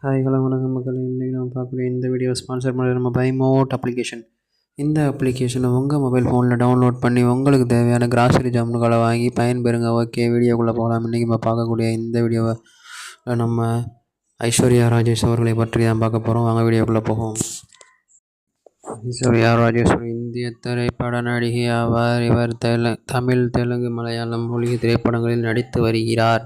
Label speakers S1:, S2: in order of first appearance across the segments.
S1: Hi hello வணக்கம் மக்கள். இன்றைக்கி நம்ம பார்க்கக்கூடிய இந்த வீடியோ ஸ்பான்சர் பண்ணுறது நம்ம பை மோட் அப்ளிகேஷன். இந்த அப்ளிகேஷனை உங்கள் மொபைல் ஃபோனில் டவுன்லோட் பண்ணி உங்களுக்கு தேவையான கிராசரி ஜாமுன்களை வாங்கி பயன்பெறுங்க. ஓகே, வீடியோக்குள்ளே போகலாம். இன்றைக்கி நம்ம பார்க்கக்கூடிய இந்த வீடியோவை நம்ம ஐஸ்வர்யா ராஜேஷ் அவர்களை பற்றி தான் பார்க்க போகிறோம். வாங்க வீடியோக்குள்ளே போகும். ஐஸ்வர்யா ராஜேஷ் ஒரு இந்திய திரைப்பட நடிகை ஆவார். இவர் தமிழ், தெலுங்கு, மலையாளம் மொழி திரைப்படங்களில் நடித்து வருகிறார்.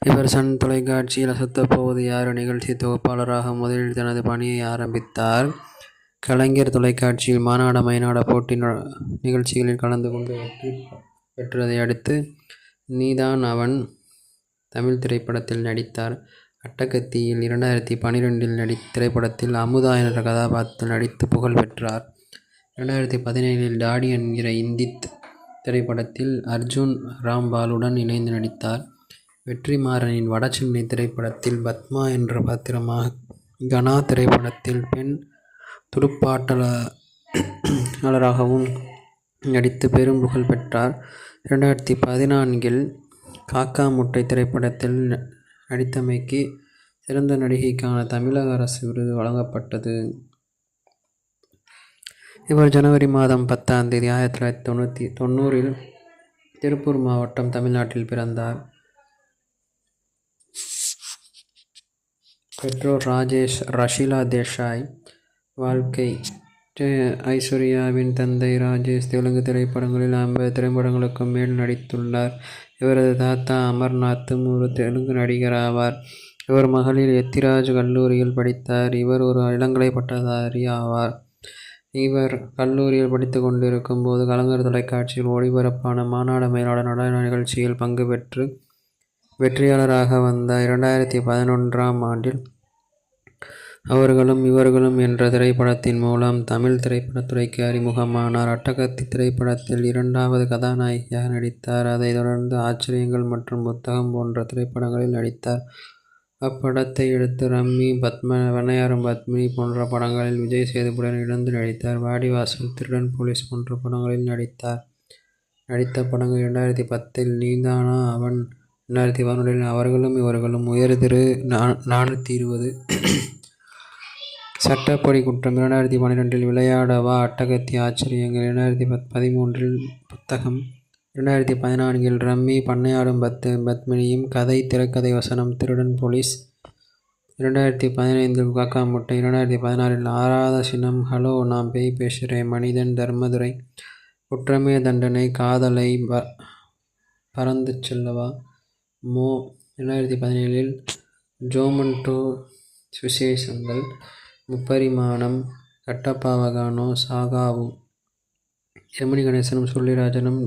S1: இவர் சன் தொலைக்காட்சியில் அசத்தப்போவது யார் நிகழ்ச்சி தொகுப்பாளராக முதலில் தனது பணியை ஆரம்பித்தார். கலைஞர் தொலைக்காட்சியில் மாநாட மைநாட போட்டி நிகழ்ச்சிகளில் கலந்து கொண்டு வெற்றி பெற்றதை அடுத்து நீதான் அவன் தமிழ் திரைப்படத்தில் நடித்தார். அட்டகத்தியில் 2012 திரைப்படத்தில் அமுதா என்ற கதாபாத்திரத்தில் நடித்து புகழ் பெற்றார். 2017 டாடி என்கிற இந்தித் திரைப்படத்தில் அர்ஜுன் ராம்பாலுடன் இணைந்து நடித்தார். வெற்றிமாறனின் வடசென்னை திரைப்படத்தில் பத்மா என்ற பாத்திரமாக, கனா திரைப்படத்தில் பெண் துடுப்பாட்டலாளராகவும் நடித்து பெரும் புகழ் பெற்றார். 2014 காக்கா முட்டை திரைப்படத்தில் நடித்தமைக்கு சிறந்த நடிகைக்கான தமிழக அரசு விருது வழங்கப்பட்டது. இவர் ஜனவரி மாதம் 10ஆம் தேதி 1990 திருப்பூர் மாவட்டம், தமிழ்நாட்டில் பிறந்தார். பெற்றோர் ராஜேஷ், ரஷீலா தேசாய். வாழ்க்கை. ஐஸ்வர்யாவின் தந்தை ராஜேஷ் தெலுங்கு திரைப்படங்களில் 50 திரைப்படங்களுக்கும் மேல் நடித்துள்ளார். இவரது தாத்தா அமர்நாத்தும் ஒரு தெலுங்கு நடிகர் ஆவார். இவர் மகளிர் எத்திராஜ் கல்லூரியில் படித்தார். இவர் ஒரு இளங்கலை பட்டதாரி ஆவார். இவர் கல்லூரியில் படித்து கொண்டிருக்கும் போது கலைஞர் தொலைக்காட்சியில் ஒளிபரப்பான மாநாட மயிலாட நடன நிகழ்ச்சியில் பங்கு பெற்று வெற்றியாளராக வந்தார். 2011ஆம் ஆண்டில் அவர்களும் இவர்களும் என்ற திரைப்படத்தின் மூலம் தமிழ் திரைப்படத்துறைக்கு அறிமுகமானார். அட்டகத்தி திரைப்படத்தில் 2வது கதாநாயகியாக நடித்தார். அதைத் தொடர்ந்து ஆச்சரியங்கள் மற்றும் புத்தகம் போன்ற திரைப்படங்களில் நடித்தார். அப்படத்தை எடுத்து ரம்மி, பண்ணையாரும் பத்மினி போன்ற படங்களில் விஜய் சேதுபதியுடன் இணைந்து நடித்தார். வாடிவாசல், திருடன் போலீஸ் போன்ற படங்களில் நடித்தார். நடித்த படங்கள் 2010 நீதானா அவன், 2011 அவர்களும் இவர்களும், உயர் திரு, 420 சட்டப்படி குற்றம், 2012 விளையாடவா, அட்டகத்தி ஆச்சரியங்கள், 2013 புத்தகம், 2014 ரம்மி, பண்ணையாடும் பத்மினியும், கதை திரைக்கதை வசனம் திருடன் போலீஸ், 2015 காக்கா முட்டை, 2016 ஆறாத சினம், ஹலோ நான் பேய் பேசுகிறேன், மனிதன், தர்மதுரை, குற்றமே தண்டனை, காதலை, பறந்து செல்லவா, மோ, 2017 ஜோமன்டோ, விசேஷங்கள், முப்பரிமாணம், கட்டப்பாவகானோ, சாகாவு, எமினி கணேசனும் சுருளிராஜனும்,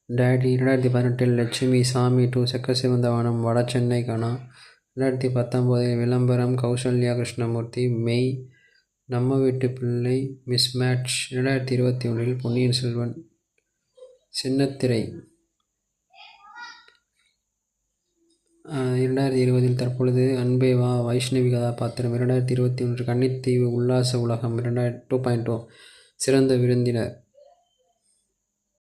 S1: டேடி, 2018 லட்சுமி, சாமி 2, செக்கசிவந்தவனம், வடசென்னை, கனா, 2019 விளம்பரம், கௌசல்யா கிருஷ்ணமூர்த்தி, மெய், நம்ம வீட்டு பிள்ளை, மிஸ்மேட்ச், 2021 பொன்னியின் செல்வன், சின்னத்திரை, 2020 தற்பொழுது அன்பே வா, வைஷ்ணவி கதாபாத்திரம், 2021 கன்னித்தீவு உல்லாச உலகம், 2.0 சிறந்த விருந்தினர்.